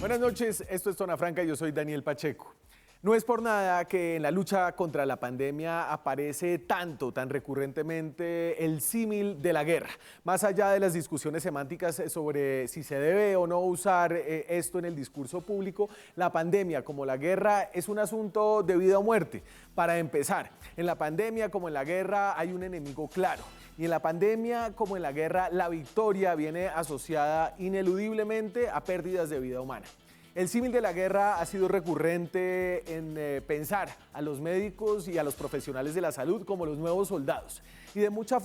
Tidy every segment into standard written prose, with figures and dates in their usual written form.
Buenas noches, esto es Zona Franca y yo soy Daniel Pacheco. No es por nada que en la lucha contra la pandemia aparece tan recurrentemente el símil de la guerra. Más allá de las discusiones semánticas sobre si se debe o no usar esto en el discurso público, la pandemia como la guerra es un asunto de vida o muerte. Para empezar, en la pandemia como en la guerra hay un enemigo claro. Y en la pandemia como en la guerra, la victoria viene asociada ineludiblemente a pérdidas de vida humana. El símil de la guerra ha sido recurrente en pensar a los médicos y a los profesionales de la salud como los nuevos soldados. Y de muchas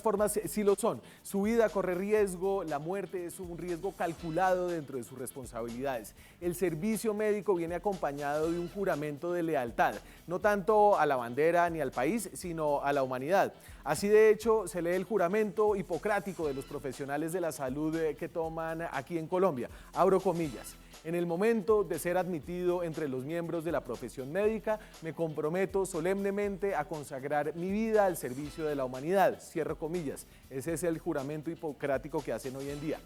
formas sí lo son. Su vida corre riesgo, la muerte es un riesgo calculado dentro de sus responsabilidades. El servicio médico viene acompañado de un juramento de lealtad, no tanto a la bandera ni al país, sino a la humanidad. Así de hecho se lee el juramento hipocrático de los profesionales de la salud que toman aquí en Colombia. Abro comillas. En el momento de ser admitido entre los miembros de la profesión médica, me comprometo solemnemente a consagrar mi vida al servicio de la humanidad. Cierro comillas. Ese es el juramento hipocrático que hacen hoy en día.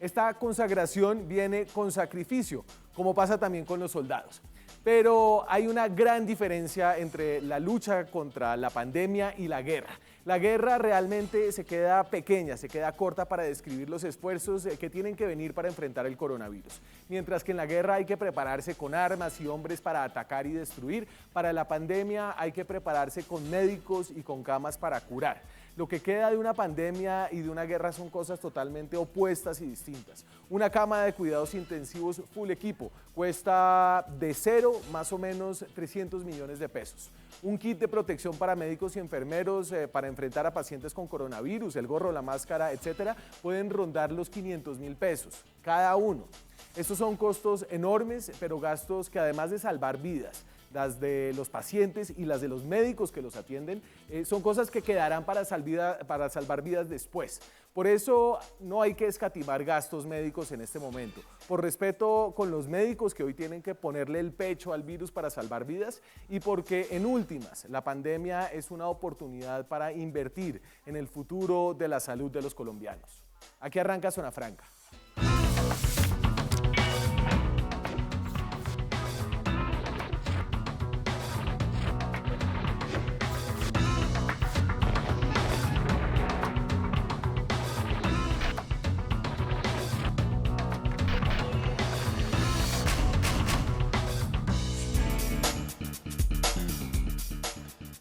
Esta consagración viene con sacrificio, como pasa también con los soldados. Pero hay una gran diferencia entre la lucha contra la pandemia y la guerra. La guerra realmente se queda pequeña, se queda corta para describir los esfuerzos que tienen que venir para enfrentar el coronavirus. Mientras que en la guerra hay que prepararse con armas y hombres para atacar y destruir, para la pandemia hay que prepararse con médicos y con camas para curar. Lo que queda de una pandemia y de una guerra son cosas totalmente opuestas y distintas. Una cama de cuidados intensivos full equipo cuesta de cero más o menos 300 millones de pesos. Un kit de protección para médicos y enfermeros para enfrentar a pacientes con coronavirus, el gorro, la máscara, etcétera, pueden rondar los 500.000 pesos cada uno. Estos son costos enormes, pero gastos que además de salvar vidas, las de los pacientes y las de los médicos que los atienden, son cosas que quedarán para salvar vidas después. Por eso no hay que escatimar gastos médicos en este momento. Por respeto con los médicos que hoy tienen que ponerle el pecho al virus para salvar vidas y porque en últimas la pandemia es una oportunidad para invertir en el futuro de la salud de los colombianos. Aquí arranca Zona Franca.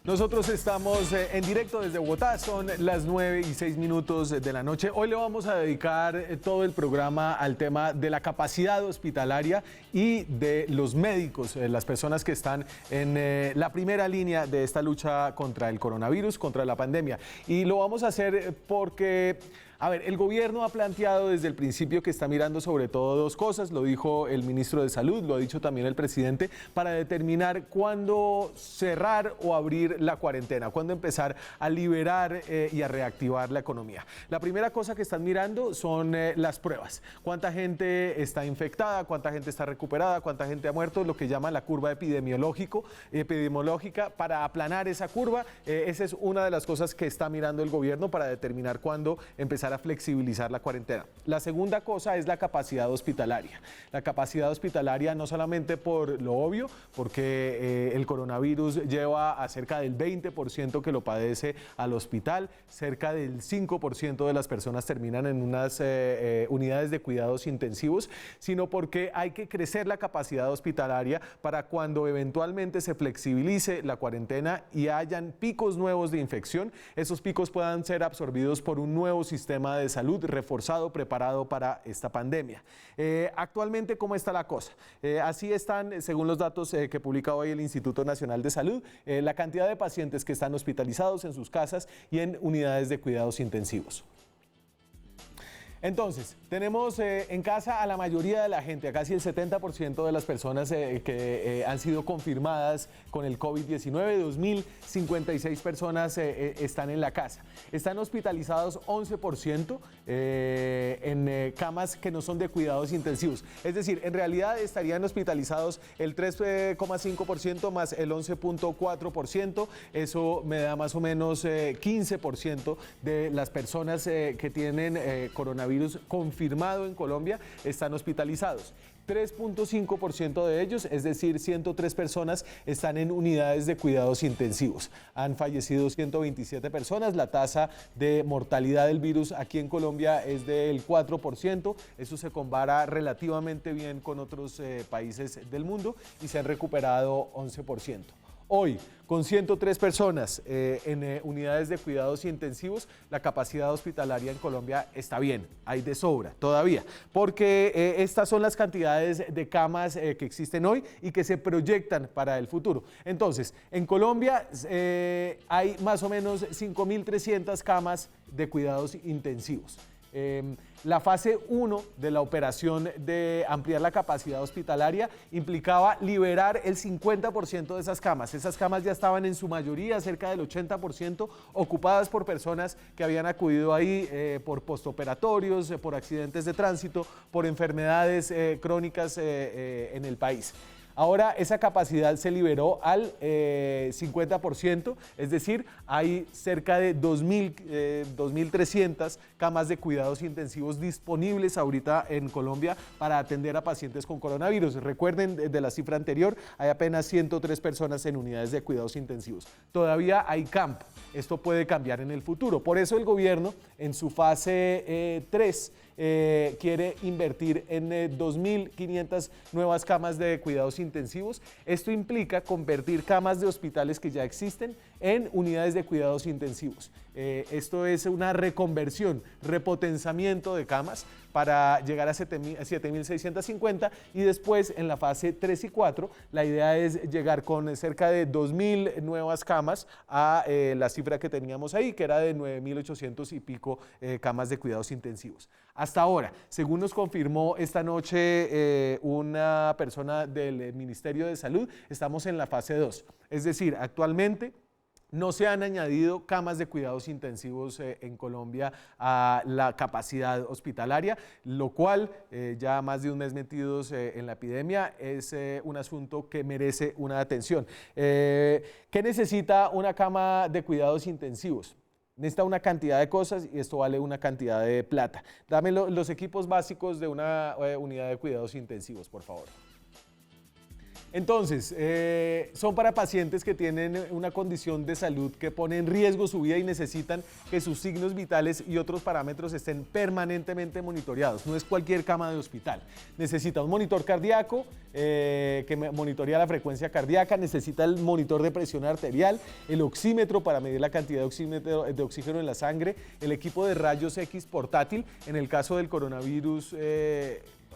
Nosotros estamos en directo desde Bogotá, son las 9:06 de la noche. Hoy le vamos a dedicar todo el programa al tema de la capacidad hospitalaria y de los médicos, las personas que están en la primera línea de esta lucha contra el coronavirus, contra la pandemia. Y lo vamos a hacer porque... A ver, el gobierno ha planteado desde el principio que está mirando sobre todo dos cosas, lo dijo el ministro de Salud, lo ha dicho también el presidente, para determinar cuándo cerrar o abrir la cuarentena, cuándo empezar a liberar y a reactivar la economía. La primera cosa que están mirando son las pruebas, cuánta gente está infectada, cuánta gente está recuperada, cuánta gente ha muerto, lo que llaman la curva epidemiológica, para aplanar esa curva. Esa es una de las cosas que está mirando el gobierno para determinar cuándo empezar a flexibilizar la cuarentena. La segunda cosa es la capacidad hospitalaria. La capacidad hospitalaria no solamente por lo obvio, porque el coronavirus lleva a cerca del 20% que lo padece al hospital, cerca del 5% de las personas terminan en unas unidades de cuidados intensivos, sino porque hay que crecer la capacidad hospitalaria para cuando eventualmente se flexibilice la cuarentena y hayan picos nuevos de infección, esos picos puedan ser absorbidos por un nuevo sistema de salud reforzado, preparado para esta pandemia. Actualmente, ¿cómo está la cosa? Así están, según los datos que publica hoy el Instituto Nacional de Salud, la cantidad de pacientes que están hospitalizados en sus casas y en unidades de cuidados intensivos. Entonces, tenemos en casa a la mayoría de la gente, a casi el 70% de las personas que han sido confirmadas con el COVID-19, 2.056 personas están en la casa. Están hospitalizados 11% en camas que no son de cuidados intensivos. Es decir, en realidad estarían hospitalizados el 3,5% más el 11,4%. Eso me da más o menos 15% de las personas que tienen coronavirus coronavirus confirmado en Colombia están hospitalizados. 3.5% de ellos, es decir, 103 personas, están en unidades de cuidados intensivos. Han fallecido 127 personas. La tasa de mortalidad del virus aquí en Colombia es del 4%. Eso se compara relativamente bien con otros países del mundo y se han recuperado 11%. Hoy, con 103 personas en unidades de cuidados intensivos, la capacidad hospitalaria en Colombia está bien, hay de sobra todavía, porque estas son las cantidades de camas que existen hoy y que se proyectan para el futuro. Entonces, en Colombia hay más o menos 5.300 camas de cuidados intensivos. La fase 1 de la operación de ampliar la capacidad hospitalaria implicaba liberar el 50% de esas camas. Esas camas ya estaban en su mayoría, cerca del 80%, ocupadas por personas que habían acudido ahí por postoperatorios, por accidentes de tránsito, por enfermedades crónicas en el país. Ahora esa capacidad se liberó al 50%, es decir, hay cerca de 2.300 camas de cuidados intensivos disponibles ahorita en Colombia para atender a pacientes con coronavirus. Recuerden, de la cifra anterior, hay apenas 103 personas en unidades de cuidados intensivos. Todavía hay campo, esto puede cambiar en el futuro. Por eso el gobierno, en su fase 3, quiere invertir en 2.500 nuevas camas de cuidados intensivos. Esto implica convertir camas de hospitales que ya existen en unidades de cuidados intensivos. Esto es una reconversión, repotenzamiento de camas para llegar a 7.650 y después en la fase 3 y 4 la idea es llegar con cerca de 2.000 nuevas camas a la cifra que teníamos ahí, que era de 9.800 y pico camas de cuidados intensivos. Hasta ahora, según nos confirmó esta noche una persona del Ministerio de Salud, estamos en la fase 2, es decir, actualmente no se han añadido camas de cuidados intensivos en Colombia a la capacidad hospitalaria, lo cual, ya más de un mes metidos en la epidemia, es un asunto que merece una atención. ¿Qué necesita una cama de cuidados intensivos? Necesita una cantidad de cosas y esto vale una cantidad de plata. Dame los equipos básicos de una unidad de cuidados intensivos, por favor. Entonces, son para pacientes que tienen una condición de salud que pone en riesgo su vida y necesitan que sus signos vitales y otros parámetros estén permanentemente monitoreados. No es cualquier cama de hospital. Necesita un monitor cardíaco que monitorea la frecuencia cardíaca, necesita el monitor de presión arterial, el oxímetro para medir la cantidad de oxígeno en la sangre, el equipo de rayos X portátil. En el caso del coronavirus,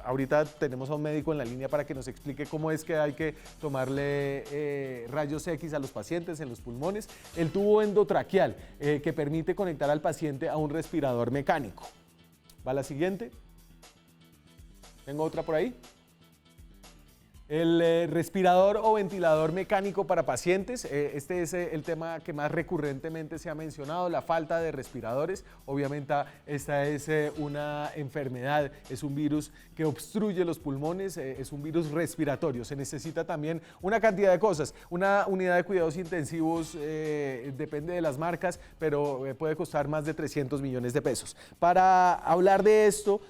ahorita tenemos a un médico en la línea para que nos explique cómo es que hay que tomarle rayos X a los pacientes en los pulmones. El tubo endotraqueal que permite conectar al paciente a un respirador mecánico. ¿Va la siguiente? ¿Tengo otra por ahí? El respirador o ventilador mecánico para pacientes, este es el tema que más recurrentemente se ha mencionado, la falta de respiradores. Obviamente esta es una enfermedad, es un virus que obstruye los pulmones, es un virus respiratorio. Se necesita también una cantidad de cosas. Una unidad de cuidados intensivos depende de las marcas, pero puede costar más de 300 millones de pesos. Para hablar de esto,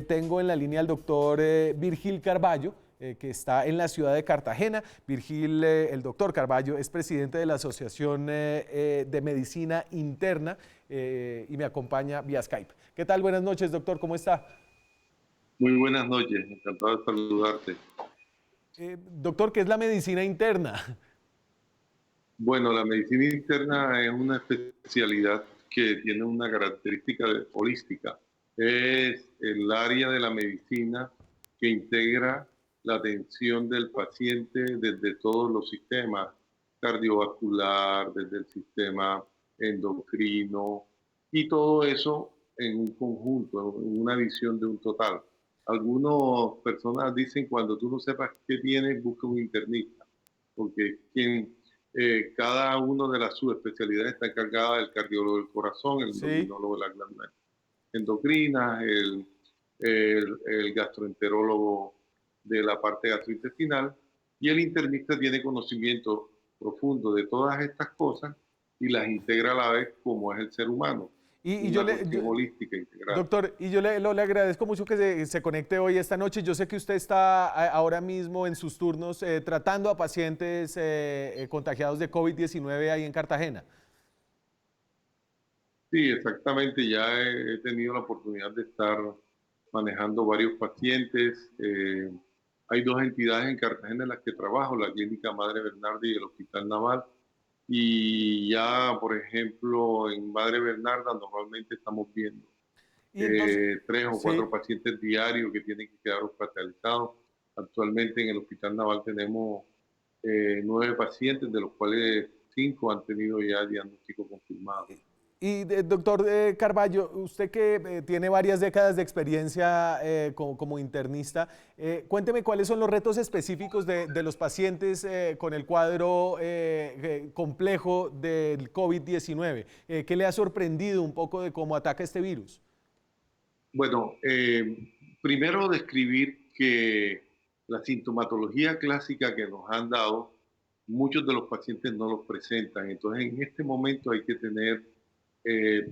tengo en la línea al doctor Virgil Carballo, que está en la ciudad de Cartagena. Virgil, el doctor Carballo, es presidente de la Asociación de Medicina Interna y me acompaña vía Skype. ¿Qué tal? Buenas noches, doctor, ¿cómo está? Muy buenas noches, encantado de saludarte. Doctor, ¿qué es la medicina interna? Bueno, la medicina interna es una especialidad que tiene una característica holística. Es el área de la medicina que integra la atención del paciente desde todos los sistemas, cardiovascular, desde el sistema endocrino, y todo eso en un conjunto, en una visión de un total. Algunas personas dicen, cuando tú no sepas qué tienes, busca un internista, porque cada una de las subespecialidades está encargada del cardiólogo del corazón, el Sí. endocrinólogo de la glándula endocrina, el gastroenterólogo de la parte gastrointestinal, y el internista tiene conocimiento profundo de todas estas cosas y las integra a la vez como es el ser humano. Y yo una le, cuestión holística integral. doctor, y yo le agradezco mucho que se conecte hoy esta noche. Yo sé que usted está ahora mismo en sus turnos tratando a pacientes contagiados de COVID-19 ahí en Cartagena. Sí, exactamente. Ya he tenido la oportunidad de estar manejando varios pacientes. Hay dos entidades en Cartagena en las que trabajo, la Clínica Madre Bernarda y el Hospital Naval. Y ya, por ejemplo, en Madre Bernarda normalmente estamos viendo Y entonces, tres o sí. cuatro pacientes diarios que tienen que quedar hospitalizados. Actualmente en el Hospital Naval tenemos 9 pacientes, de los cuales 5 han tenido ya diagnóstico confirmado. Y doctor Carballo, usted que tiene varias décadas de experiencia como internista, cuénteme cuáles son los retos específicos de los pacientes con el cuadro complejo del COVID-19. ¿Qué le ha sorprendido un poco de cómo ataca este virus? Bueno, primero describir que la sintomatología clásica que nos han dado, muchos de los pacientes no los presentan. Entonces, en este momento hay que tener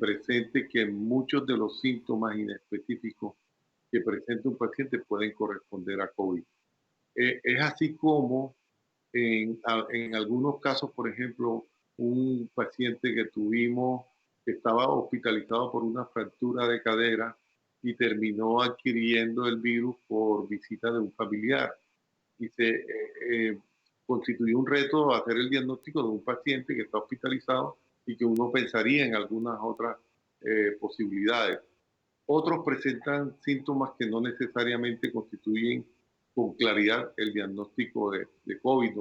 presente que muchos de los síntomas inespecíficos que presenta un paciente pueden corresponder a COVID. Es así como en algunos casos, por ejemplo, un paciente que tuvimos que estaba hospitalizado por una fractura de cadera y terminó adquiriendo el virus por visita de un familiar. Y se constituyó un reto hacer el diagnóstico de un paciente que está hospitalizado y que uno pensaría en algunas otras posibilidades. Otros presentan síntomas que no necesariamente constituyen con claridad el diagnóstico de COVID.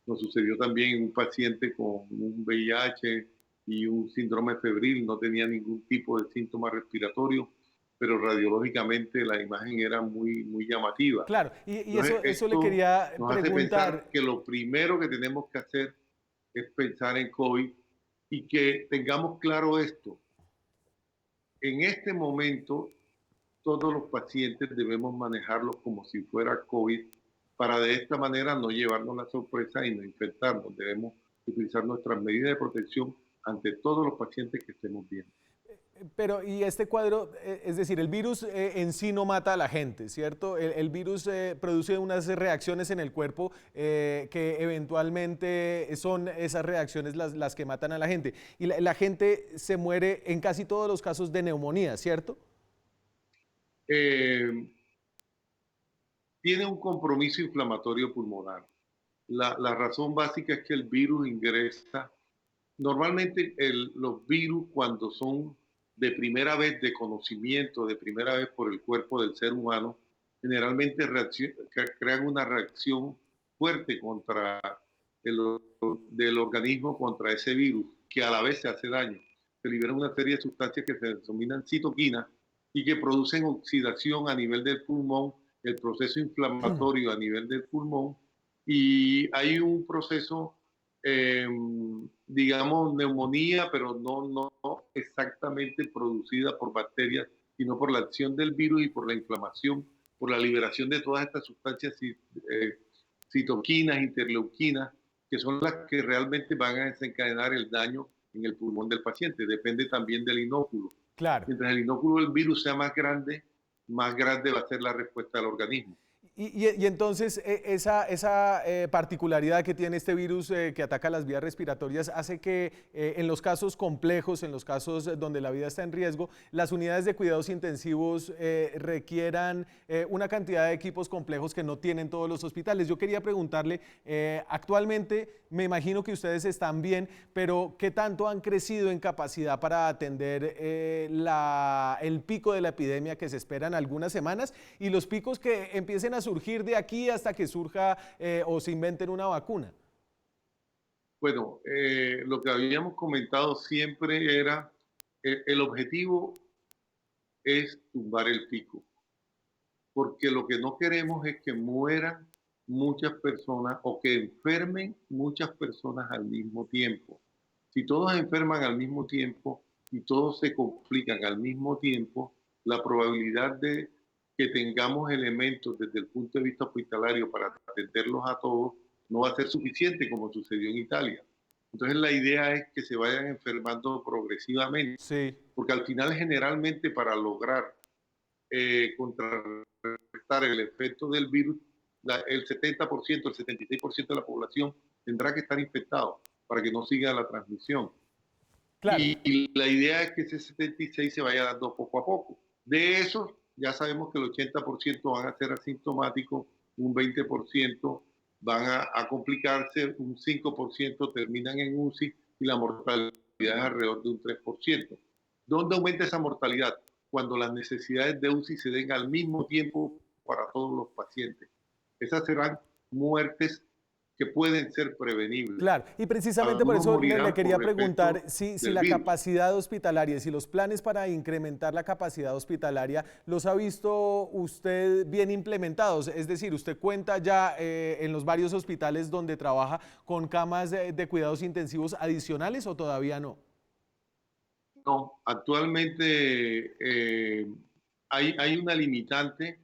Nos sucedió también un paciente con un VIH y un síndrome febril, no tenía ningún tipo de síntoma respiratorio, pero radiológicamente la imagen era muy, muy llamativa. Claro, y Entonces, eso le esto quería nos hace pensar preguntar. que lo primero que tenemos que hacer es pensar en COVID y que tengamos claro esto. En este momento, todos los pacientes debemos manejarlos como si fuera COVID para de esta manera no llevarnos la sorpresa y no infectarnos. Debemos utilizar nuestras medidas de protección ante todos los pacientes que estemos viendo. Pero, y este cuadro, es decir, el virus en sí no mata a la gente, ¿cierto? El virus produce unas reacciones en el cuerpo que eventualmente son esas reacciones las que matan a la gente. Y la gente se muere en casi todos los casos de neumonía, ¿cierto? Eh, Tiene un compromiso inflamatorio pulmonar. La razón básica es que el virus ingresa. Normalmente los virus cuando son de primera vez de conocimiento, de primera vez por el cuerpo del ser humano, generalmente crean una reacción fuerte contra el del organismo contra ese virus, que a la vez se hace daño. Se liberan una serie de sustancias que se denominan citoquinas y que producen oxidación a nivel del pulmón, el proceso inflamatorio a nivel del pulmón, y hay un proceso eh, digamos, neumonía, pero no exactamente producida por bacterias, sino por la acción del virus y por la inflamación, por la liberación de todas estas sustancias citoquinas, interleuquinas, que son las que realmente van a desencadenar el daño en el pulmón del paciente. Depende también del inóculo. Claro. Mientras el inóculo del virus sea más grande va a ser la respuesta del organismo. Y entonces esa particularidad que tiene este virus que ataca las vías respiratorias hace que en los casos complejos, en los casos donde la vida está en riesgo, las unidades de cuidados intensivos requieran una cantidad de equipos complejos que no tienen todos los hospitales. Yo quería preguntarle, actualmente me imagino que ustedes están bien, pero ¿qué tanto han crecido en capacidad para atender el pico de la epidemia que se espera en algunas semanas y los picos que empiecen a surgir de aquí hasta que surja o se inventen una vacuna? Bueno, lo que habíamos comentado siempre era, el objetivo es tumbar el pico, porque lo que no queremos es que mueran muchas personas o que enfermen muchas personas al mismo tiempo. Si todos enferman al mismo tiempo y todos se complican al mismo tiempo, la probabilidad de que tengamos elementos desde el punto de vista hospitalario para atenderlos a todos no va a ser suficiente como sucedió en Italia. Entonces la idea es que se vayan enfermando progresivamente, Sí, porque al final generalmente para lograr contrarrestar el efecto del virus, el 70%, el 76% de la población tendrá que estar infectado para que no siga la transmisión. claro. Y la idea es que ese 76 se vaya dando poco a poco. De esos, ya sabemos que el 80% van a ser asintomáticos, un 20% van a complicarse, un 5% terminan en UCI y la mortalidad es alrededor de un 3%. ¿Dónde aumenta esa mortalidad? Cuando las necesidades de UCI se den al mismo tiempo para todos los pacientes. Esas serán muertes que pueden ser prevenibles. Claro, y precisamente por Algunos eso le morirán quería por preguntar efecto si del la virus. capacidad hospitalaria, si los planes para incrementar la capacidad hospitalaria los ha visto usted bien implementados. Es decir, ¿usted cuenta ya en los varios hospitales donde trabaja con camas de cuidados intensivos adicionales o todavía no? No, actualmente hay una limitante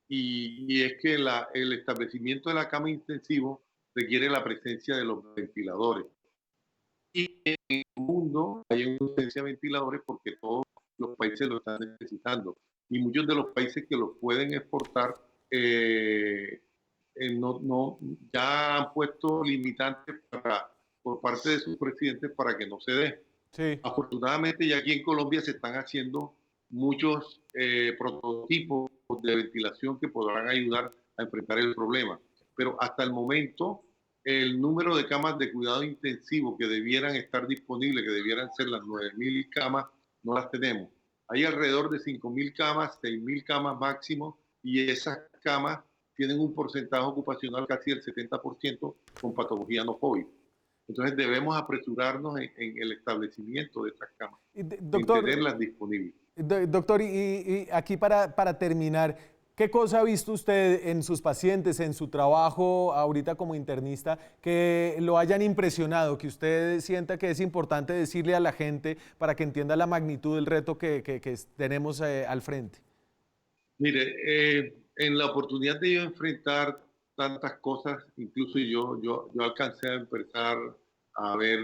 y es que el establecimiento de la cama intensivo requiere la presencia de los ventiladores. Y en el mundo hay una ausencia de ventiladores porque todos los países lo están necesitando. Y muchos de los países que los pueden exportar no, ya han puesto limitantes por parte de sus presidentes para que no se dé. Sí. Afortunadamente ya aquí en Colombia se están haciendo muchos prototipos de ventilación que podrán ayudar a enfrentar el problema. Pero hasta el momento, el número de camas de cuidado intensivo que debieran estar disponibles, que debieran ser las 9.000 camas, no las tenemos. Hay alrededor de 5.000 camas, 6.000 camas máximo, y esas camas tienen un porcentaje ocupacional casi del 70% con patología no COVID. Entonces debemos apresurarnos en el establecimiento de estas camas, en Doctor, tenerlas disponibles. Doctor, y aquí para terminar, ¿qué cosa ha visto usted en sus pacientes, en su trabajo ahorita como internista, que lo hayan impresionado, que usted sienta que es importante decirle a la gente para que entienda la magnitud del reto que tenemos al frente? Mire, en la oportunidad de yo enfrentar tantas cosas, incluso yo alcancé a empezar a ver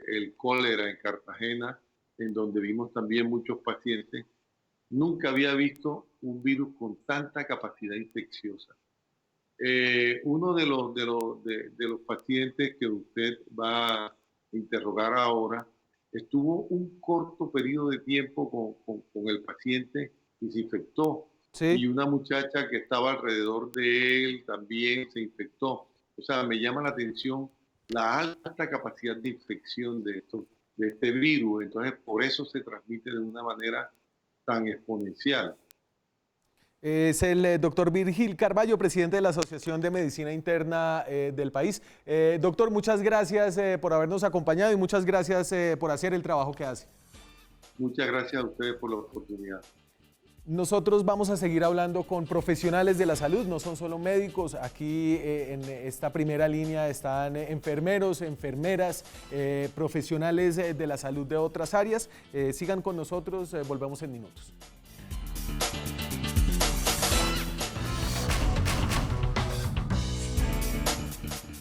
el cólera en Cartagena, en donde vimos también muchos pacientes. Nunca había visto un virus con tanta capacidad infecciosa. Uno de los pacientes que usted va a interrogar ahora estuvo un corto periodo de tiempo con el paciente y se infectó. Y Sí. una muchacha que estaba alrededor de él también se infectó. O sea, me llama la atención la alta capacidad de infección de este virus. Entonces, por eso se transmite de una manera tan exponencial. Es el doctor Virgil Carballo, presidente de la Asociación de Medicina Interna del país. Doctor, muchas gracias por habernos acompañado y muchas gracias por hacer el trabajo que hace. Muchas gracias a ustedes por la oportunidad. Nosotros vamos a seguir hablando con profesionales de la salud, no son solo médicos. Aquí en esta primera línea están enfermeros, enfermeras, profesionales de la salud de otras áreas. Sigan con nosotros, volvemos en minutos.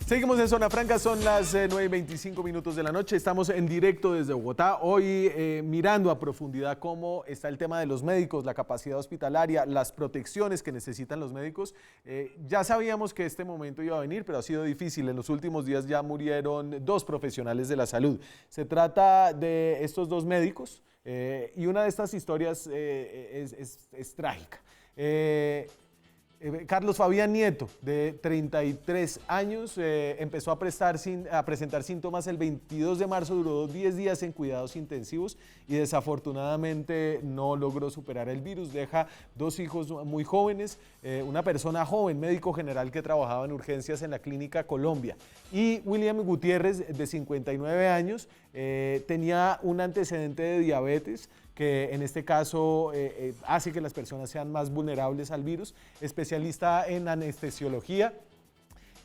Seguimos en Zona Franca, son las 9:25 minutos de la noche, estamos en directo desde Bogotá, hoy mirando a profundidad cómo está el tema de los médicos, la capacidad hospitalaria, las protecciones que necesitan los médicos. Ya sabíamos que este momento iba a venir, pero ha sido difícil, en los últimos días ya murieron 2 profesionales de la salud. Se trata de estos 2 médicos y una de estas historias es trágica. Carlos Fabián Nieto, de 33 años, empezó a presentar síntomas el 22 de marzo, duró 10 días en cuidados intensivos y desafortunadamente no logró superar el virus. Deja 2 hijos muy jóvenes, una persona joven, médico general que trabajaba en urgencias en la Clínica Colombia. Y William Gutiérrez, de 59 años, tenía un antecedente de diabetes, que en este caso hace que las personas sean más vulnerables al virus, especialista en anestesiología.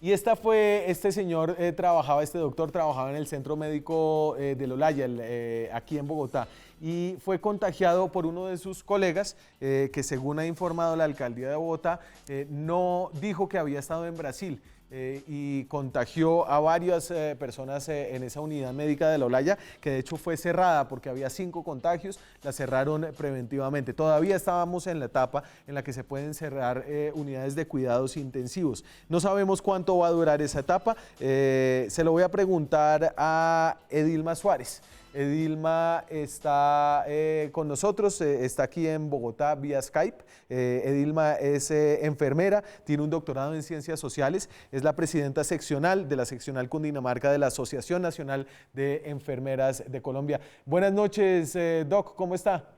Y este señor este doctor trabajaba en el Centro Médico del Olaya, aquí en Bogotá. y fue contagiado por uno de sus colegas que, según ha informado la alcaldía de Bogotá, no dijo que había estado en Brasil. Y contagió a varias personas en esa unidad médica de La Olaya, que de hecho fue cerrada porque había 5 contagios, la cerraron preventivamente. Todavía estábamos en la etapa en la que se pueden cerrar unidades de cuidados intensivos. No sabemos cuánto va a durar esa etapa. Se lo voy a preguntar a Edilma Suárez. Edilma está con nosotros, está aquí en Bogotá vía Skype. Edilma es enfermera, tiene un doctorado en Ciencias Sociales, es la presidenta seccional de la seccional Cundinamarca de la Asociación Nacional de Enfermeras de Colombia. Buenas noches, Doc, ¿cómo está?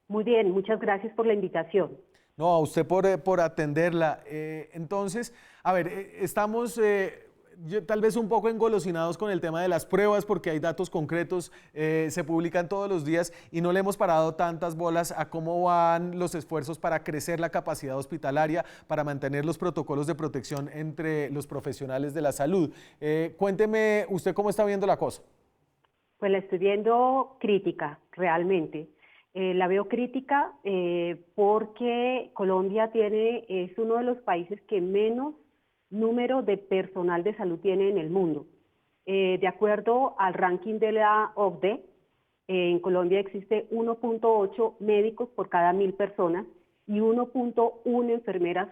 Muy bien, muchas gracias por la invitación. No, a usted por atenderla. Entonces, a ver, estamos tal vez un poco engolosinados con el tema de las pruebas porque hay datos concretos, se publican todos los días y no le hemos parado tantas bolas a cómo van los esfuerzos para crecer la capacidad hospitalaria, para mantener los protocolos de protección entre los profesionales de la salud. Cuénteme usted cómo está viendo la cosa. Pues la estoy viendo crítica, realmente. La veo crítica porque Colombia es uno de los países que menos número de personal de salud tiene en el mundo. De acuerdo al ranking de la OCDE, en Colombia existe 1.8 médicos por cada 1.000 personas y 1.1 enfermeras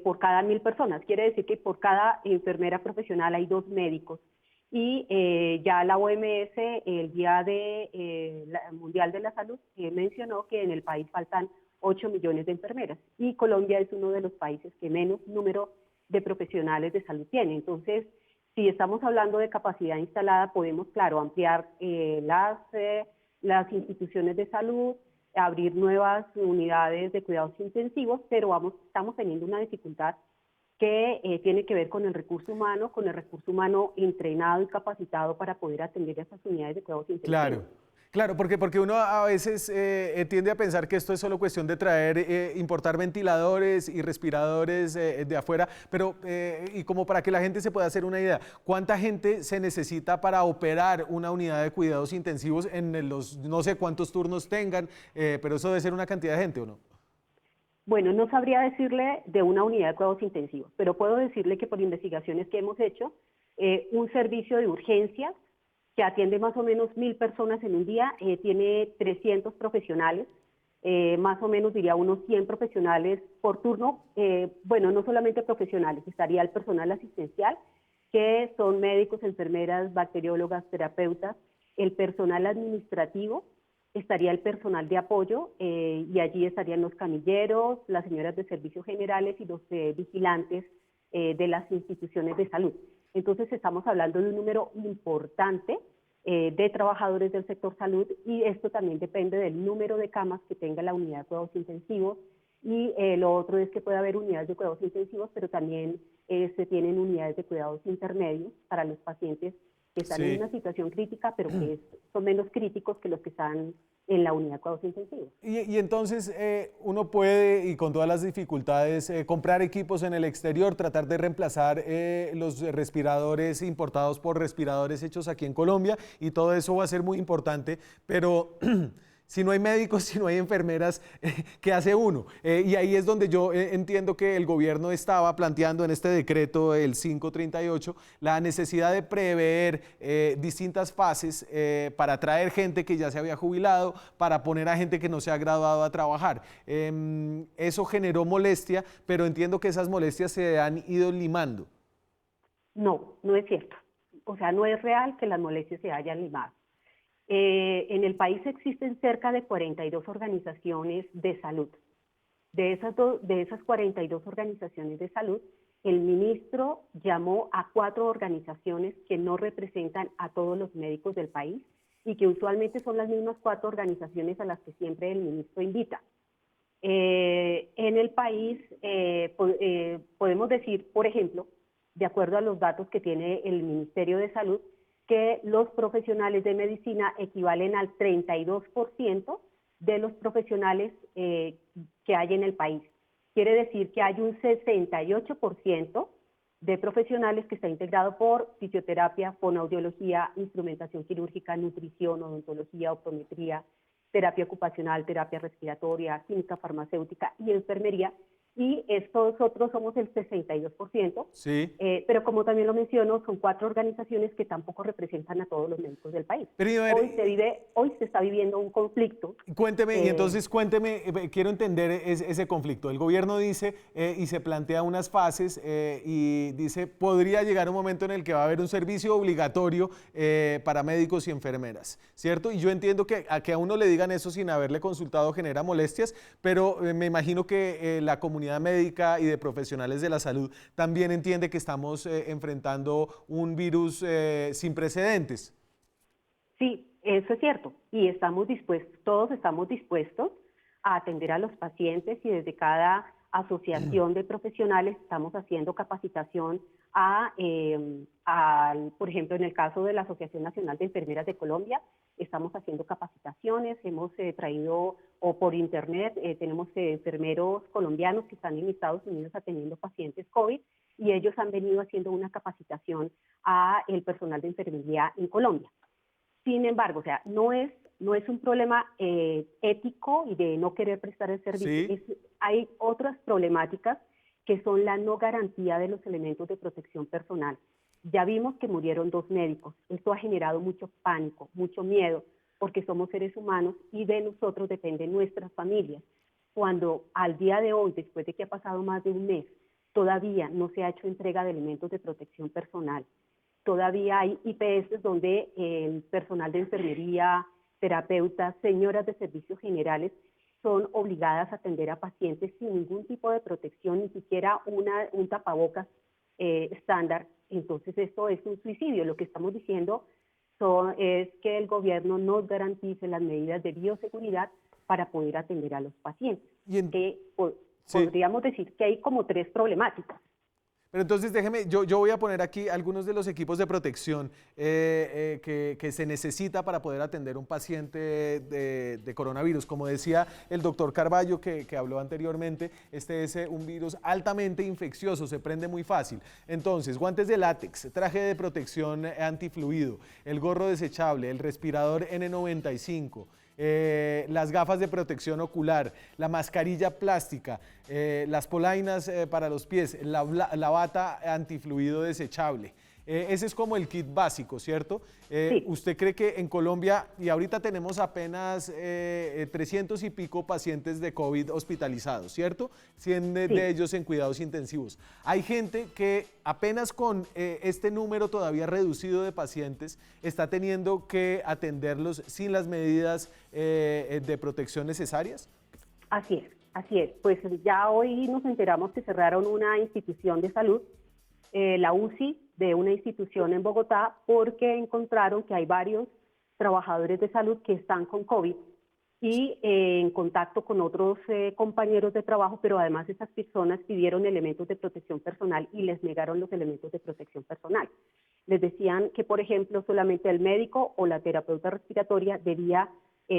por cada 1.000 personas. Quiere decir que por cada enfermera profesional hay 2 médicos. Y ya la OMS, el Día Mundial de la Salud, mencionó que en el país faltan 8 millones de enfermeras y Colombia es uno de los países que menos número de profesionales de salud tiene. Entonces, si estamos hablando de capacidad instalada, podemos, claro, ampliar las instituciones de salud, abrir nuevas unidades de cuidados intensivos, pero estamos teniendo una dificultad que tiene que ver con el recurso humano entrenado y capacitado para poder atender a esas unidades de cuidados intensivos. Claro, porque uno a veces tiende a pensar que esto es solo cuestión de importar ventiladores y respiradores de afuera, pero y como para que la gente se pueda hacer una idea, ¿cuánta gente se necesita para operar una unidad de cuidados intensivos en los no sé cuántos turnos tengan, pero eso debe ser una cantidad de gente, ¿o no? Bueno, no sabría decirle de una unidad de cuidados intensivos, pero puedo decirle que por investigaciones que hemos hecho, un servicio de urgencias que atiende más o menos 1.000 personas en un día, tiene 300 profesionales, más o menos diría unos 100 profesionales por turno. Bueno, no solamente profesionales, estaría el personal asistencial, que son médicos, enfermeras, bacteriólogas, terapeutas, el personal administrativo, estaría el personal de apoyo y allí estarían los camilleros, las señoras de servicios generales y los vigilantes de las instituciones de salud. Entonces estamos hablando de un número importante de trabajadores del sector salud y esto también depende del número de camas que tenga la unidad de cuidados intensivos y lo otro es que puede haber unidades de cuidados intensivos, pero también se tienen unidades de cuidados intermedios para los pacientes que están en una situación crítica, pero que son menos críticos que los que están en la unidad de cuidados intensivos. Y entonces uno puede, y con todas las dificultades, comprar equipos en el exterior, tratar de reemplazar los respiradores importados por respiradores hechos aquí en Colombia, y todo eso va a ser muy importante, pero si no hay médicos, si no hay enfermeras, ¿qué hace uno? Y ahí es donde yo entiendo que el gobierno estaba planteando en este decreto, el 538, la necesidad de prever distintas fases para atraer gente que ya se había jubilado, para poner a gente que no se ha graduado a trabajar. Eso generó molestia, pero entiendo que esas molestias se han ido limando. No, no es cierto. O sea, no es real que las molestias se hayan limado. En el país existen cerca de 42 organizaciones de salud. De esas 42 organizaciones de salud, el ministro llamó a 4 organizaciones que no representan a todos los médicos del país y que usualmente son las mismas 4 organizaciones a las que siempre el ministro invita. En el país podemos decir, por ejemplo, de acuerdo a los datos que tiene el Ministerio de Salud, que los profesionales de medicina equivalen al 32% de los profesionales que hay en el país. Quiere decir que hay un 68% de profesionales que está integrado por fisioterapia, fonoaudiología, instrumentación quirúrgica, nutrición, odontología, optometría, terapia ocupacional, terapia respiratoria, química farmacéutica y enfermería, y estos otros somos el 62%, Sí. pero como también lo menciono, son 4 organizaciones que tampoco representan a todos los médicos del país. Pero, a ver, Hoy se está viviendo un conflicto. cuénteme, y entonces cuénteme, quiero entender ese conflicto. El gobierno dice y se plantea unas fases y dice, podría llegar un momento en el que va a haber un servicio obligatorio para médicos y enfermeras, ¿cierto? Y yo entiendo que a uno le digan eso sin haberle consultado genera molestias, pero me imagino que la comunidad médica y de profesionales de la salud también entiende que estamos enfrentando un virus sin precedentes. Sí, eso es cierto. Y todos estamos dispuestos a atender a los pacientes y desde cada asociación de profesionales estamos haciendo capacitación por ejemplo, en el caso de la Asociación Nacional de Enfermeras de Colombia, estamos haciendo capacitaciones, hemos traído, o por internet, tenemos enfermeros colombianos que están en Estados Unidos atendiendo pacientes COVID y ellos han venido haciendo una capacitación a el personal de enfermería en Colombia. Sin embargo, o sea, no es un problema ético y de no querer prestar el servicio. Sí. Hay otras problemáticas que son la no garantía de los elementos de protección personal. Ya vimos que murieron 2 médicos. Esto ha generado mucho pánico, mucho miedo, porque somos seres humanos y de nosotros dependen nuestras familias. Cuando al día de hoy, después de que ha pasado más de un mes, todavía no se ha hecho entrega de elementos de protección personal, todavía hay IPS donde el personal de enfermería, terapeutas, señoras de servicios generales son obligadas a atender a pacientes sin ningún tipo de protección, ni siquiera un tapabocas estándar. Entonces esto es un suicidio. Lo que estamos diciendo es que el gobierno nos garantice las medidas de bioseguridad para poder atender a los pacientes. Podríamos decir que hay como 3 problemáticas. Pero entonces déjeme, yo voy a poner aquí algunos de los equipos de protección que se necesita para poder atender un paciente de coronavirus. Como decía el doctor Carballo que habló anteriormente, este es un virus altamente infeccioso, se prende muy fácil. Entonces, guantes de látex, traje de protección antifluido, el gorro desechable, el respirador N95, las gafas de protección ocular, la mascarilla plástica, las polainas para los pies, la bata antifluido desechable. Ese es como el kit básico, ¿cierto? Sí. ¿Usted cree que en Colombia, y ahorita tenemos apenas 300 y pico pacientes de COVID hospitalizados, ¿cierto? 100 de ellos en cuidados intensivos. Hay gente que apenas con este número todavía reducido de pacientes está teniendo que atenderlos sin las medidas de protección necesarias? Así es, así es. Pues ya hoy nos enteramos que cerraron una institución de salud, la UCI de una institución en Bogotá, porque encontraron que hay varios trabajadores de salud que están con COVID y en contacto con otros compañeros de trabajo, pero además esas personas pidieron elementos de protección personal y les negaron los elementos de protección personal. Les decían que, por ejemplo, solamente el médico o la terapeuta respiratoria debía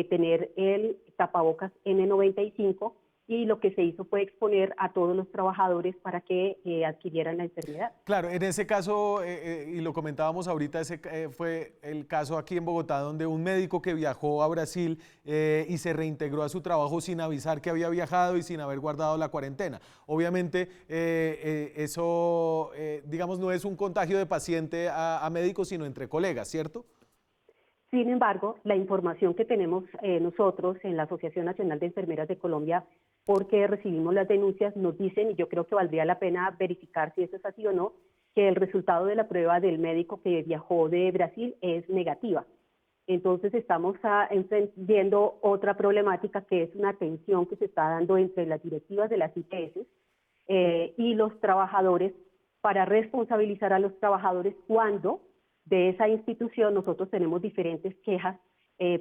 tener el tapabocas N95 y lo que se hizo fue exponer a todos los trabajadores para que adquirieran la enfermedad. Claro, en ese caso, y lo comentábamos ahorita, ese fue el caso aquí en Bogotá, donde un médico que viajó a Brasil y se reintegró a su trabajo sin avisar que había viajado y sin haber guardado la cuarentena. Obviamente, eso, digamos, no es un contagio de paciente a médico, sino entre colegas, ¿cierto? Sin embargo, la información que tenemos nosotros en la Asociación Nacional de Enfermeras de Colombia, porque recibimos las denuncias, nos dicen, y yo creo que valdría la pena verificar si eso es así o no, que el resultado de la prueba del médico que viajó de Brasil es negativa. Entonces estamos viendo otra problemática que es una tensión que se está dando entre las directivas de las IPS y los trabajadores para responsabilizar a los trabajadores cuando de esa institución nosotros tenemos diferentes quejas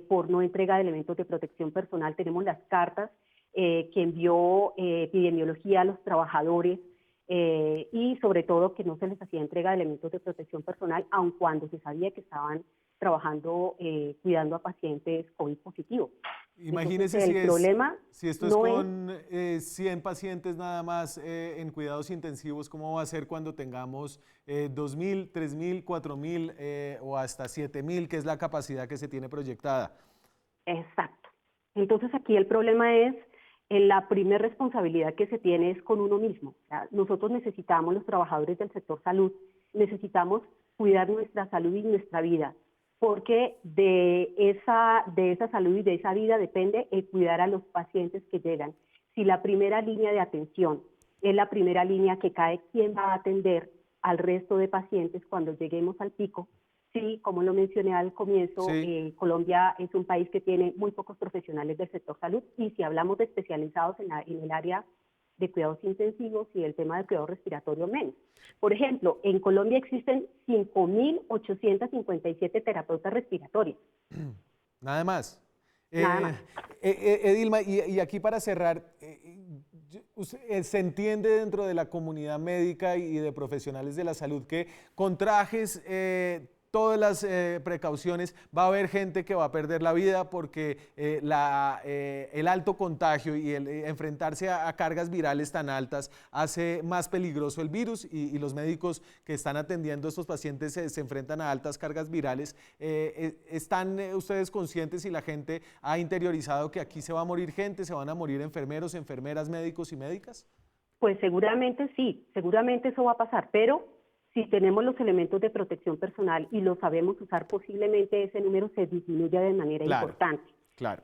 por no entrega de elementos de protección personal. Tenemos las cartas que envió epidemiología a los trabajadores y sobre todo que no se les hacía entrega de elementos de protección personal, aun cuando se sabía que estaban trabajando cuidando a pacientes COVID positivos. Imagínese si esto es con 100 pacientes nada más en cuidados intensivos, ¿cómo va a ser cuando tengamos 2.000, 3.000, 4.000 o hasta 7.000, que es la capacidad que se tiene proyectada? Exacto. Entonces aquí el problema es la primera responsabilidad que se tiene es con uno mismo. O sea, nosotros necesitamos, los trabajadores del sector salud, necesitamos cuidar nuestra salud y nuestra vida, porque de esa salud y de esa vida depende el cuidar a los pacientes que llegan. Si la primera línea de atención es la primera línea que cae, ¿quién va a atender al resto de pacientes cuando lleguemos al pico? Sí, como lo mencioné al comienzo, Sí. Colombia es un país que tiene muy pocos profesionales del sector salud, y si hablamos de especializados en el área de cuidados intensivos y el tema del cuidado respiratorio, menos. Por ejemplo, en Colombia existen 5.857 terapeutas respiratorios. Nada más. Nada más. Edilma, y aquí para cerrar, se entiende dentro de la comunidad médica y de profesionales de la salud que con trajes, todas las precauciones, va a haber gente que va a perder la vida porque el alto contagio y el enfrentarse a cargas virales tan altas hace más peligroso el virus, y los médicos que están atendiendo a estos pacientes se enfrentan a altas cargas virales. ¿Están ustedes conscientes y la gente ha interiorizado que aquí se va a morir gente, se van a morir enfermeros, enfermeras, médicos y médicas? Pues seguramente sí, seguramente eso va a pasar, pero si tenemos los elementos de protección personal y los sabemos usar, posiblemente ese número se disminuya de manera importante. Claro.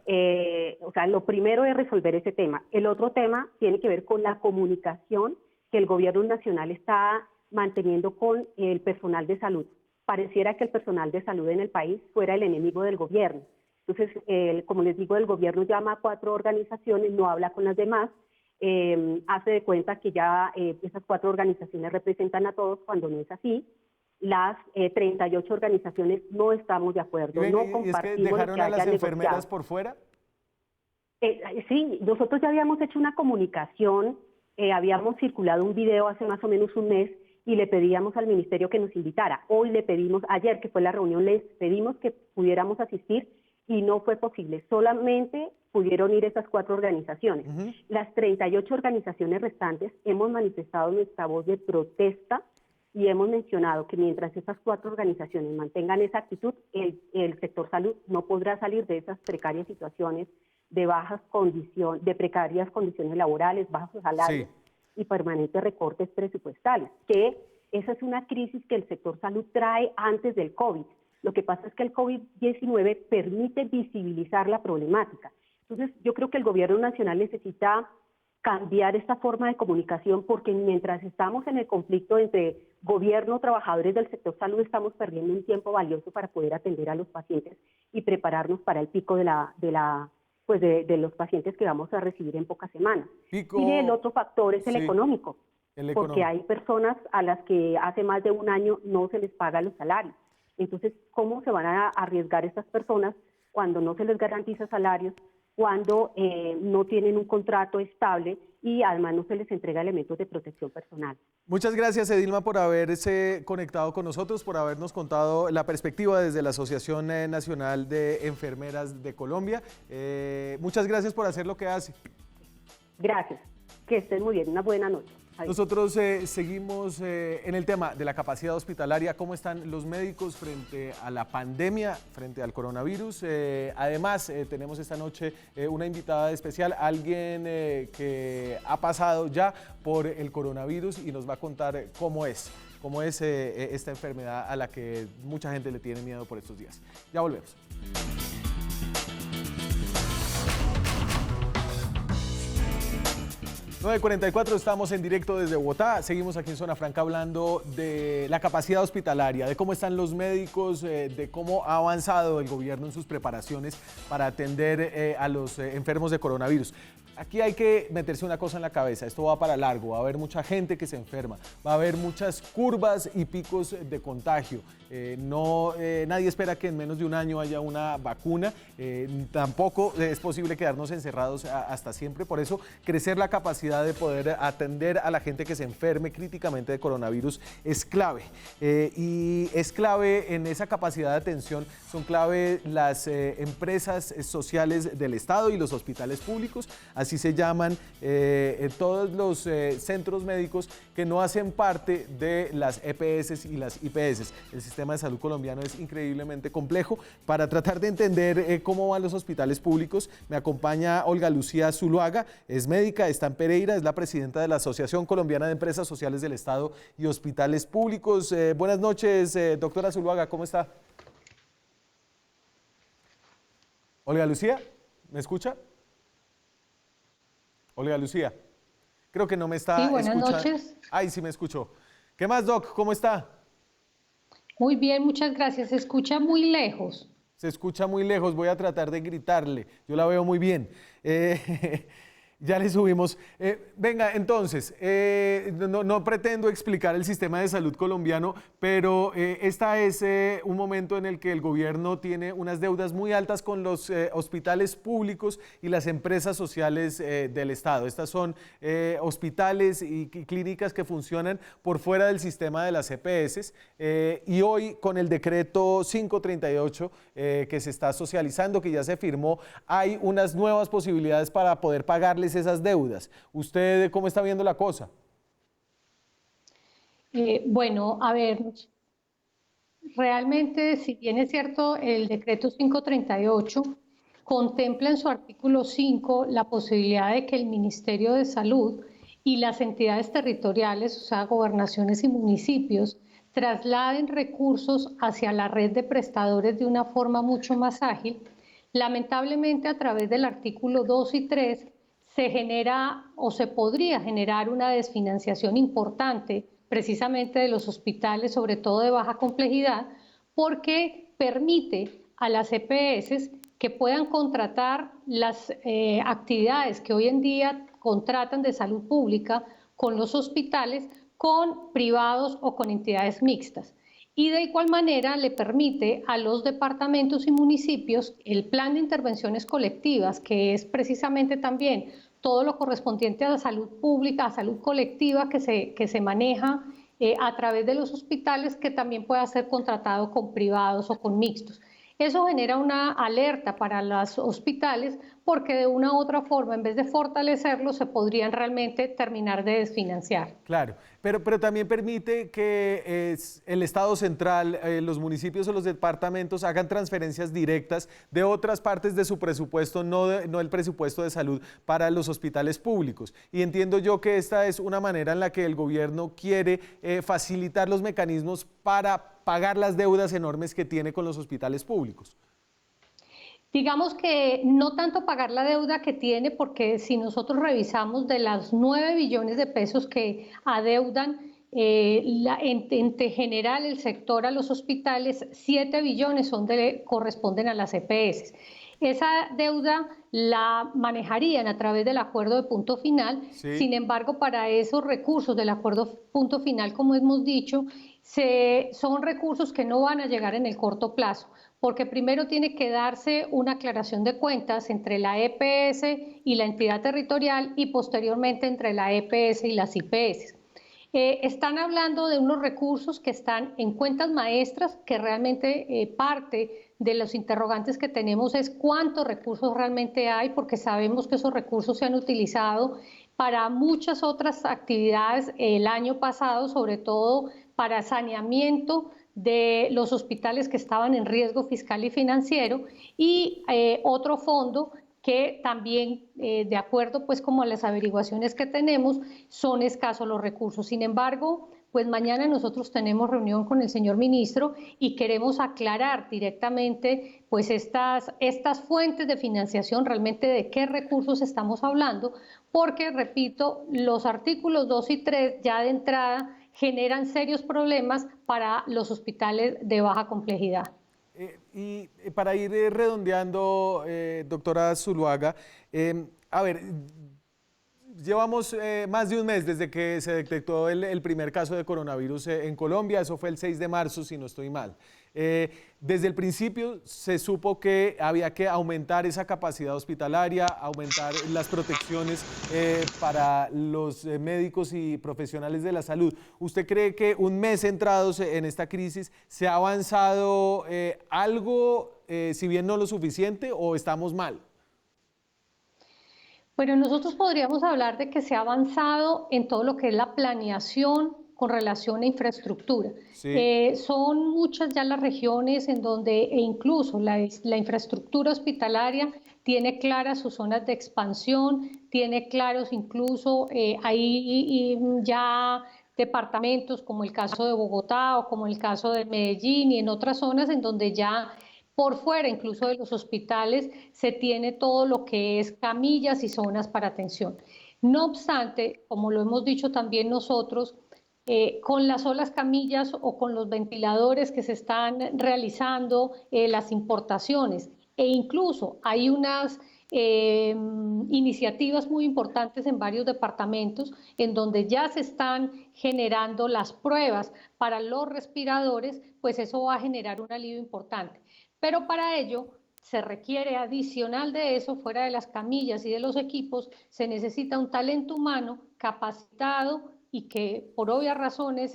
O sea, lo primero es resolver ese tema. El otro tema tiene que ver con la comunicación que el gobierno nacional está manteniendo con el personal de salud. Pareciera que el personal de salud en el país fuera el enemigo del gobierno. Entonces, como les digo, el gobierno llama a 4 organizaciones, no habla con las demás, hace de cuenta que ya esas 4 organizaciones representan a todos, cuando no es así. Las 38 organizaciones no estamos de acuerdo, no compartimos. ¿Y es que dejaron a las enfermeras por fuera? Sí, nosotros ya habíamos hecho una comunicación, habíamos circulado un video hace más o menos un mes y le pedíamos al ministerio que nos invitara. Hoy le pedimos, ayer que fue la reunión, les pedimos que pudiéramos asistir y no fue posible. Solamente pudieron ir esas 4 organizaciones. Las 38 organizaciones restantes hemos manifestado nuestra voz de protesta y hemos mencionado que mientras esas 4 organizaciones mantengan esa actitud, el sector salud no podrá salir de esas precarias situaciones de de precarias condiciones laborales, bajos salarios y permanentes recortes presupuestales, que esa es una crisis que el sector salud trae antes del COVID. Lo que pasa es que el COVID-19 permite visibilizar la problemática. Entonces, yo creo que el gobierno nacional necesita cambiar esta forma de comunicación, porque mientras estamos en el conflicto entre gobierno, trabajadores del sector salud, estamos perdiendo un tiempo valioso para poder atender a los pacientes y prepararnos para el pico de los pacientes que vamos a recibir en pocas semanas. Y el otro factor es el económico, porque hay personas a las que hace más de un año no se les paga los salarios. Entonces, ¿cómo se van a arriesgar estas personas cuando no se les garantiza salarios, cuando no tienen un contrato estable y además no se les entrega elementos de protección personal? Muchas gracias, Edilma, por haberse conectado con nosotros, por habernos contado la perspectiva desde la Asociación Nacional de Enfermeras de Colombia. Muchas gracias por hacer lo que hace. Gracias. Que estén muy bien. Una buena noche. Adiós. Nosotros seguimos en el tema de la capacidad hospitalaria, cómo están los médicos frente a la pandemia, frente al coronavirus. Además, tenemos esta noche una invitada especial, alguien que ha pasado ya por el coronavirus y nos va a contar cómo es esta enfermedad a la que mucha gente le tiene miedo por estos días. Ya volvemos. 9:44, estamos en directo desde Bogotá. Seguimos aquí en Zona Franca hablando de la capacidad hospitalaria, de cómo están los médicos, de cómo ha avanzado el gobierno en sus preparaciones para atender a los enfermos de coronavirus. Aquí hay que meterse una cosa en la cabeza, esto va para largo, va a haber mucha gente que se enferma, va a haber muchas curvas y picos de contagio. Nadie espera que en menos de un año haya una vacuna, tampoco es posible quedarnos encerrados hasta siempre, por eso crecer la capacidad de poder atender a la gente que se enferme críticamente de coronavirus es clave. Y es clave en esa capacidad de atención, son clave las empresas sociales del Estado y los hospitales públicos, así se llaman todos los centros médicos que no hacen parte de las EPS y las IPS. El sistema de salud colombiano es increíblemente complejo. Para tratar de entender cómo van los hospitales públicos, me acompaña Olga Lucía Zuluaga, es médica, está en Pereira, es la presidenta de la Asociación Colombiana de Empresas Sociales del Estado y Hospitales Públicos. Buenas noches, doctora Zuluaga, ¿cómo está? Olga Lucía, ¿me escucha? Olga Lucía, creo que no me está escuchando. Sí, buenas noches. Ay, sí me escuchó. ¿Qué más, doc? ¿Cómo está? Muy bien, muchas gracias. Se escucha muy lejos. Se escucha muy lejos, voy a tratar de gritarle. Yo la veo muy bien. Ya le subimos. Venga, entonces, no pretendo explicar el sistema de salud colombiano, pero este es un momento en el que el gobierno tiene unas deudas muy altas con los hospitales públicos y las empresas sociales del Estado. Estas son hospitales y clínicas que funcionan por fuera del sistema de las EPS y hoy con el decreto 538 que se está socializando, que ya se firmó, hay unas nuevas posibilidades para poder pagarles esas deudas. ¿Usted cómo está viendo la cosa? Bueno, a ver, realmente, si bien es cierto, el decreto 538 contempla en su artículo 5 la posibilidad de que el Ministerio de Salud y las entidades territoriales, o sea, gobernaciones y municipios, trasladen recursos hacia la red de prestadores de una forma mucho más ágil. Lamentablemente, a través del artículo 2 y 3, se genera o se podría generar una desfinanciación importante precisamente de los hospitales, sobre todo de baja complejidad, porque permite a las EPS que puedan contratar las actividades que hoy en día contratan de salud pública con los hospitales, con privados o con entidades mixtas. Y de igual manera le permite a los departamentos y municipios el plan de intervenciones colectivas, que es precisamente también todo lo correspondiente a la salud pública, a salud colectiva que se maneja a través de los hospitales, que también pueda ser contratado con privados o con mixtos. Eso genera una alerta para los hospitales porque de una u otra forma, en vez de fortalecerlos, se podrían realmente terminar de desfinanciar. Claro, pero también permite que el Estado central, los municipios o los departamentos hagan transferencias directas de otras partes de su presupuesto, no el presupuesto de salud para los hospitales públicos. Y entiendo yo que esta es una manera en la que el gobierno quiere facilitar los mecanismos para pagar las deudas enormes que tiene con los hospitales públicos. Digamos que no tanto pagar la deuda que tiene, porque si nosotros revisamos de las 9 billones de pesos que adeudan en general el sector a los hospitales, 7 billones corresponden a las EPS. Esa deuda la manejarían a través del acuerdo de punto final. Sí. Sin embargo, para esos recursos del acuerdo punto final, como hemos dicho, son recursos que no van a llegar en el corto plazo, porque primero tiene que darse una aclaración de cuentas entre la EPS y la entidad territorial y posteriormente entre la EPS y las IPS. Están hablando de unos recursos que están en cuentas maestras, que realmente parte de los interrogantes que tenemos es cuántos recursos realmente hay, porque sabemos que esos recursos se han utilizado para muchas otras actividades el año pasado, sobre todo para saneamiento de los hospitales que estaban en riesgo fiscal y financiero, y otro fondo que también, de acuerdo pues como a las averiguaciones que tenemos, son escasos los recursos. Sin embargo, pues mañana nosotros tenemos reunión con el señor ministro y queremos aclarar directamente pues estas fuentes de financiación, realmente de qué recursos estamos hablando, porque, repito, los artículos 2 y 3 ya de entrada generan serios problemas para los hospitales de baja complejidad. Y para ir redondeando, doctora Zuluaga, a ver, llevamos más de un mes desde que se detectó el primer caso de coronavirus en Colombia, eso fue el 6 de marzo, si no estoy mal. Desde el principio se supo que había que aumentar esa capacidad hospitalaria, aumentar las protecciones para los médicos y profesionales de la salud. ¿Usted cree que un mes entrados en esta crisis se ha avanzado algo, si bien no lo suficiente, o estamos mal? Bueno, nosotros podríamos hablar de que se ha avanzado en todo lo que es la planeación con relación a infraestructura. Sí, Son muchas ya las regiones en donde e incluso la infraestructura hospitalaria tiene claras sus zonas de expansión, tiene claros incluso hay ya departamentos como el caso de Bogotá o como el caso de Medellín y en otras zonas en donde ya por fuera incluso de los hospitales se tiene todo lo que es camillas y zonas para atención. No obstante, como lo hemos dicho también nosotros, con las solas camillas o con los ventiladores que se están realizando, las importaciones e incluso hay unas iniciativas muy importantes en varios departamentos en donde ya se están generando las pruebas para los respiradores, pues eso va a generar un alivio importante. Pero para ello se requiere adicional de eso, fuera de las camillas y de los equipos, se necesita un talento humano capacitado y que por obvias razones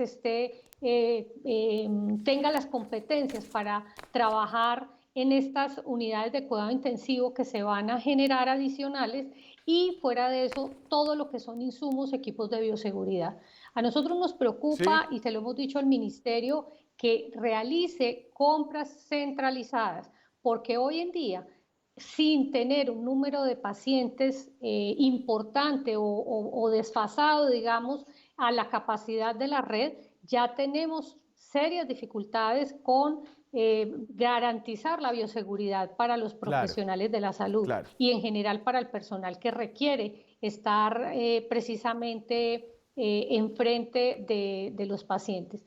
tenga las competencias para trabajar en estas unidades de cuidado intensivo que se van a generar adicionales y fuera de eso todo lo que son insumos, equipos de bioseguridad. A nosotros nos sí, preocupa y se lo hemos dicho al ministerio que realice compras centralizadas, porque hoy en día, sin tener un número de pacientes importante o desfasado, digamos, a la capacidad de la red, ya tenemos serias dificultades con garantizar la bioseguridad para los claro, profesionales de la salud claro. y en general para el personal que requiere estar precisamente enfrente de los pacientes.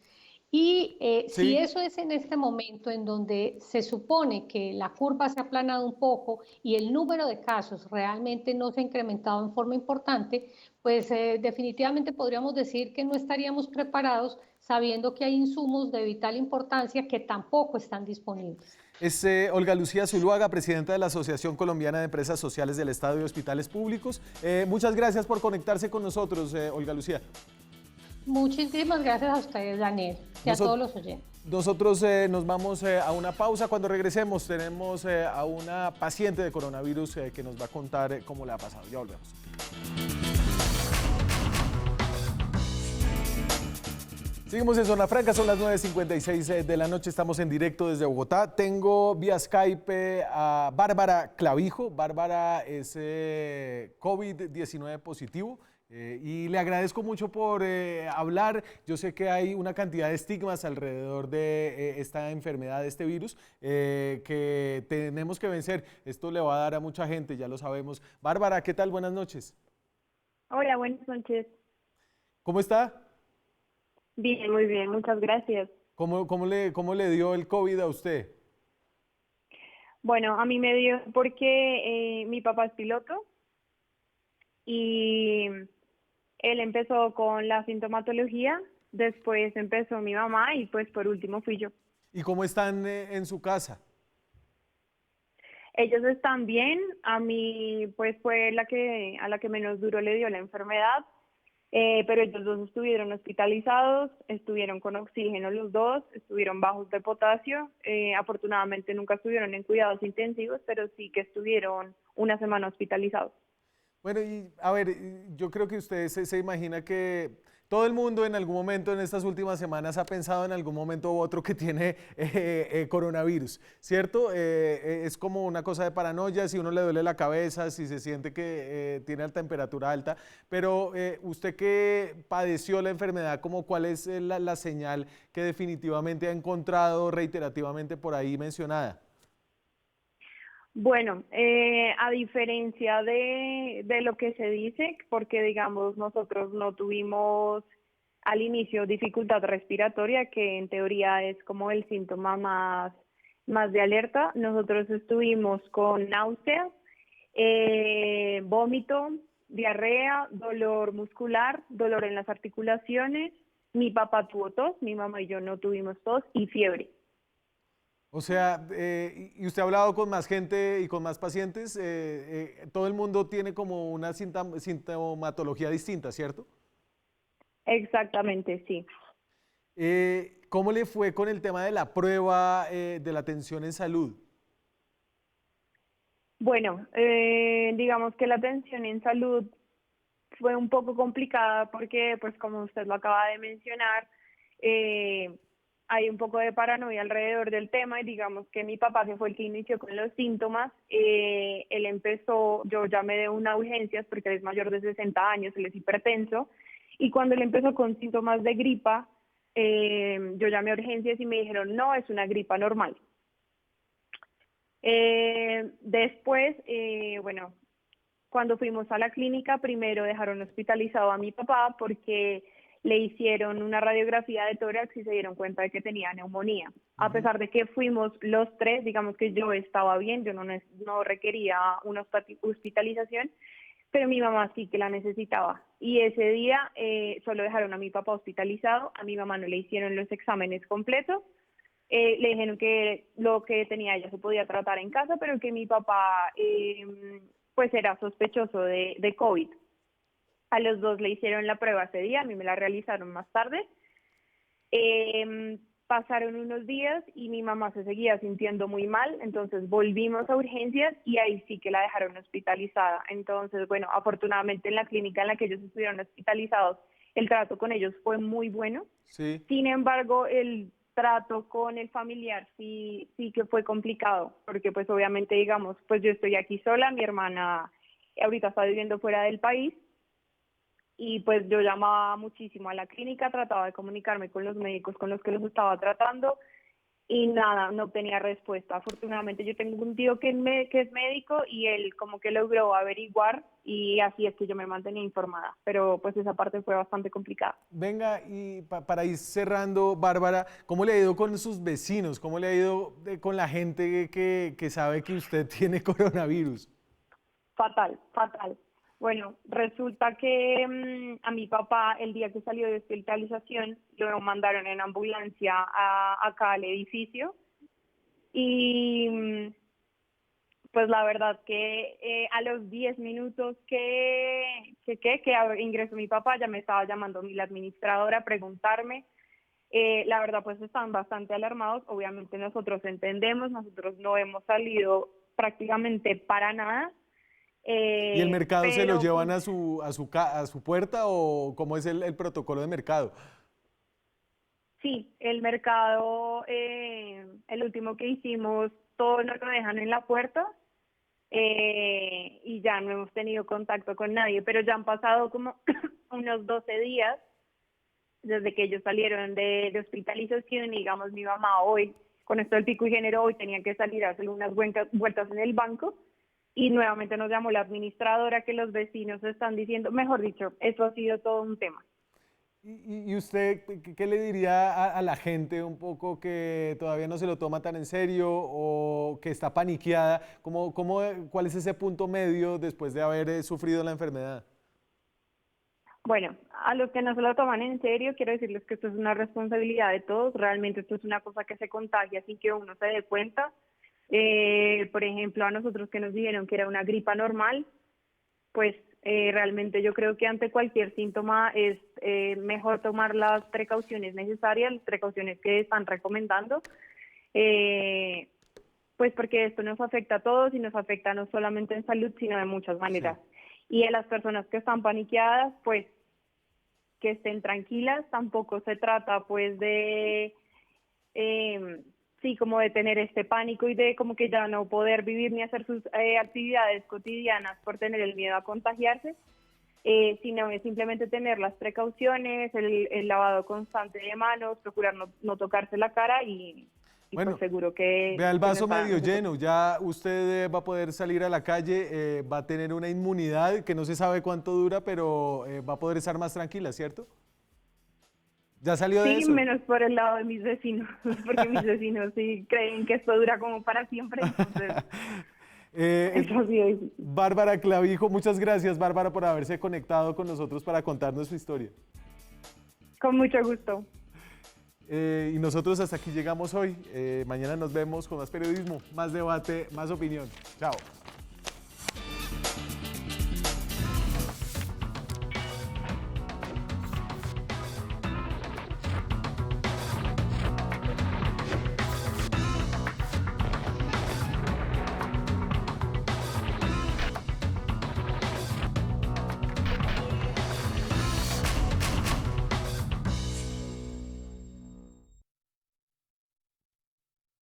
Y si Sí, eso es en este momento en donde se supone que la curva se ha aplanado un poco y el número de casos realmente no se ha incrementado en forma importante, pues definitivamente podríamos decir que no estaríamos preparados sabiendo que hay insumos de vital importancia que tampoco están disponibles. es Olga Lucía Zuluaga, presidenta de la Asociación Colombiana de Empresas Sociales del Estado y Hospitales Públicos. Muchas gracias por conectarse con nosotros, Olga Lucía. Muchísimas gracias a ustedes, Daniel, y a todos Nosotros, los oyentes. nosotros nos vamos a una pausa. Cuando regresemos tenemos a una paciente de coronavirus que nos va a contar cómo le ha pasado. Ya volvemos. Seguimos en Zona Franca, son las 9:56 de la noche, estamos en directo desde Bogotá. Tengo vía Skype a Bárbara Clavijo. Bárbara es COVID-19 positivo. Y le agradezco mucho por hablar. Yo sé que hay una cantidad de estigmas alrededor de esta enfermedad, de este virus, que tenemos que vencer. Esto le va a dar a mucha gente, ya lo sabemos. Bárbara, ¿qué tal? Buenas noches. Hola, buenas noches. ¿Cómo está? Bien, muy bien, muchas gracias. ¿Cómo le dio el COVID a usted? Bueno, a mí me dio porque mi papá es piloto y él empezó con la sintomatología, después empezó mi mamá y pues por último fui yo. ¿Y cómo están en su casa? Ellos están bien, a mí pues fue a la que menos duro le dio la enfermedad, pero ellos dos estuvieron hospitalizados, estuvieron con oxígeno los dos, estuvieron bajos de potasio, afortunadamente nunca estuvieron en cuidados intensivos, pero sí que estuvieron una semana hospitalizados. Bueno, y a ver, yo creo que usted se imagina que todo el mundo en algún momento en estas últimas semanas ha pensado en algún momento u otro que tiene coronavirus, ¿cierto? Es como una cosa de paranoia, si uno le duele la cabeza, si se siente que tiene la temperatura alta, pero usted que padeció la enfermedad, como ¿cuál es la señal que definitivamente ha encontrado reiterativamente por ahí mencionada? Bueno, a diferencia de lo que se dice, porque digamos nosotros no tuvimos al inicio dificultad respiratoria, que en teoría es como el síntoma más de alerta, nosotros estuvimos con náuseas, vómito, diarrea, dolor muscular, dolor en las articulaciones, mi papá tuvo tos, mi mamá y yo no tuvimos tos y fiebre. O sea, y usted ha hablado con más gente y con más pacientes, todo el mundo tiene como una sintomatología distinta, ¿cierto? Exactamente, sí. ¿Cómo le fue con el tema de la prueba de la atención en salud? Bueno, digamos que la atención en salud fue un poco complicada porque, pues como usted lo acaba de mencionar, hay un poco de paranoia alrededor del tema y digamos que mi papá, que fue el que inició con los síntomas, él empezó, yo llamé de una urgencias porque él es mayor de 60 años, él es hipertenso, y cuando él empezó con síntomas de gripa, yo llamé a urgencias y me dijeron, no, es una gripa normal. Después, bueno, cuando fuimos a la clínica, primero dejaron hospitalizado a mi papá porque le hicieron una radiografía de tórax y se dieron cuenta de que tenía neumonía. A pesar de que fuimos los tres, digamos que yo estaba bien, yo no requería una hospitalización, pero mi mamá sí que la necesitaba. Y ese día solo dejaron a mi papá hospitalizado, a mi mamá no le hicieron los exámenes completos. Le dijeron que lo que tenía ella se podía tratar en casa, pero que mi papá pues era sospechoso de COVID. A los dos le hicieron la prueba ese día, a mí me la realizaron más tarde. Pasaron unos días y mi mamá se seguía sintiendo muy mal, entonces volvimos a urgencias y ahí sí que la dejaron hospitalizada. Entonces, bueno, afortunadamente en la clínica en la que ellos estuvieron hospitalizados, el trato con ellos fue muy bueno. Sí. Sin embargo, el trato con el familiar sí que fue complicado, porque pues obviamente digamos, pues yo estoy aquí sola, mi hermana ahorita está viviendo fuera del país y pues yo llamaba muchísimo a la clínica, trataba de comunicarme con los médicos con los que los estaba tratando y nada, no obtenía respuesta. Afortunadamente yo tengo un tío que es médico y él como que logró averiguar y así es que yo me mantenía informada, pero pues esa parte fue bastante complicada. Venga, y para ir cerrando, Bárbara, ¿cómo le ha ido con sus vecinos? ¿Cómo le ha ido con la gente que sabe que usted tiene coronavirus? Fatal, fatal. Bueno, resulta que a mi papá el día que salió de hospitalización lo mandaron en ambulancia acá al edificio y pues la verdad que a los 10 minutos que ingresó mi papá ya me estaba llamando la administradora a preguntarme. La verdad pues están bastante alarmados, obviamente nosotros entendemos, nosotros no hemos salido prácticamente para nada. ¿Y el mercado se lo llevan pues, a su puerta o cómo es el protocolo de mercado? sí, el mercado, el último que hicimos, todo nos lo dejan en la puerta y ya no hemos tenido contacto con nadie, pero ya han pasado como unos 12 días desde que ellos salieron de hospitalización y digamos mi mamá hoy, con esto del pico y género, hoy tenía que salir a hacer unas vueltas en el banco. Y nuevamente nos llamó la administradora que los vecinos están diciendo, mejor dicho, eso ha sido todo un tema. ¿Y usted qué le diría a la gente un poco que todavía no se lo toma tan en serio o que está paniqueada? ¿Cuál es ese punto medio después de haber sufrido la enfermedad? Bueno, a los que no se lo toman en serio, quiero decirles que esto es una responsabilidad de todos. Realmente esto es una cosa que se contagia sin que uno se dé cuenta. Por ejemplo, a nosotros que nos dijeron que era una gripa normal, pues realmente yo creo que ante cualquier síntoma es mejor tomar las precauciones necesarias, las precauciones que están recomendando, pues porque esto nos afecta a todos y nos afecta no solamente en salud, sino de muchas maneras. Sí. Y a las personas que están paniqueadas, pues que estén tranquilas, tampoco se trata pues de... sí, como de tener este pánico y de como que ya no poder vivir ni hacer sus actividades cotidianas por tener el miedo a contagiarse, sino es simplemente tener las precauciones, el lavado constante de manos, procurar no tocarse la cara y bueno, pues seguro que... vea el vaso medio lleno, ya usted va a poder salir a la calle, va a tener una inmunidad que no se sabe cuánto dura, pero va a poder estar más tranquila, ¿cierto? ¿Ya salió de eso? Sí, menos por el lado de mis vecinos, porque mis vecinos sí creen que esto dura como para siempre, entonces... Bárbara Clavijo, muchas gracias, Bárbara, por haberse conectado con nosotros para contarnos su historia. Con mucho gusto. Y nosotros hasta aquí llegamos hoy. Mañana nos vemos con más periodismo, más debate, más opinión. Chao.